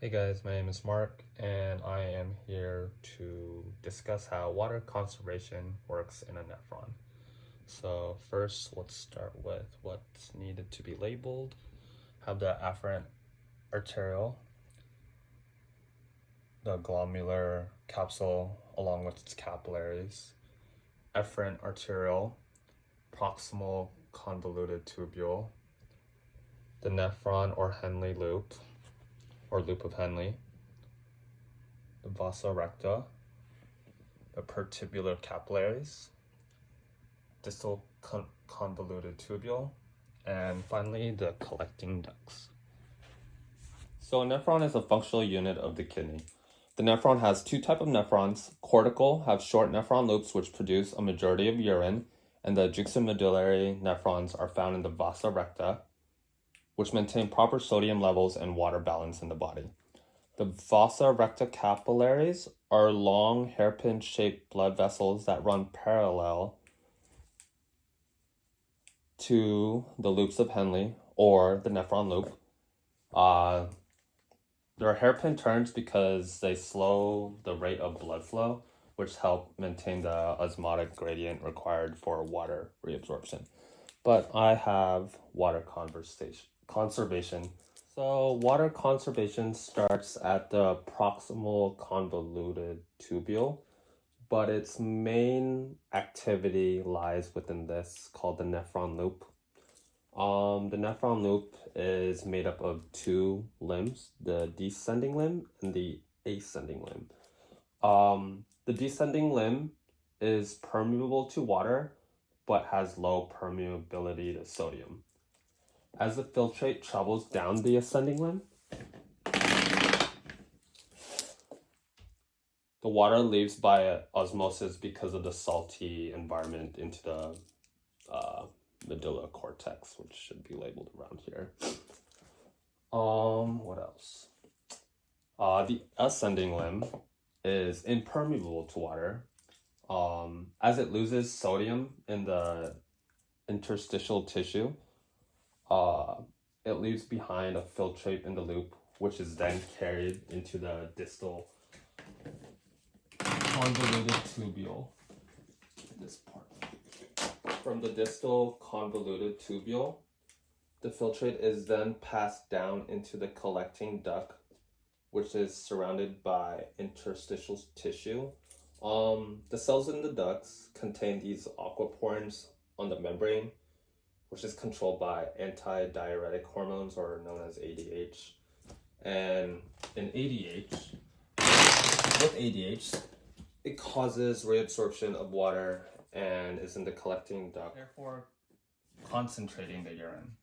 Hey guys, my name is Mark and I am here to discuss how water conservation works in a nephron. So first, let's start with what's needed to be labeled. Have the afferent arteriole, the glomerular capsule along with its capillaries, efferent arteriole, proximal convoluted tubule, the nephron or Henle loop, or loop of Henle, the vasa recta, the pertubular capillaries, distal convoluted tubule, and finally the collecting ducts. So a nephron is a functional unit of the kidney. The nephron has two types of nephrons. Cortical have short nephron loops which produce a majority of urine, and the juxtamedullary nephrons are found in the vasa recta, which maintain proper sodium levels and water balance in the body. The vasa recta capillaries are long hairpin-shaped blood vessels that run parallel to the loops of Henle or the nephron loop. They're hairpin turns because they slow the rate of blood flow, which help maintain the osmotic gradient required for water reabsorption. But I have water conservation. So water conservation starts at the proximal convoluted tubule, but its main activity lies within this called the nephron loop. The nephron loop is made up of two limbs, the descending limb and the ascending limb. The descending limb is permeable to water, but has low permeability to sodium. As the filtrate travels down the ascending limb, the water leaves by osmosis because of the salty environment into the medulla cortex, which should be labeled around here. What else? The ascending limb is impermeable to water. As it loses sodium in the interstitial tissue, it leaves behind a filtrate in the loop, which is then carried into the distal convoluted tubule. This part. From the distal convoluted tubule, the filtrate is then passed down into the collecting duct, which is surrounded by interstitial tissue. The cells in the ducts contain these aquaporins on the membrane, which is controlled by antidiuretic hormones, or known as ADH. And with ADH, it causes reabsorption of water and is in the collecting duct, therefore concentrating the urine.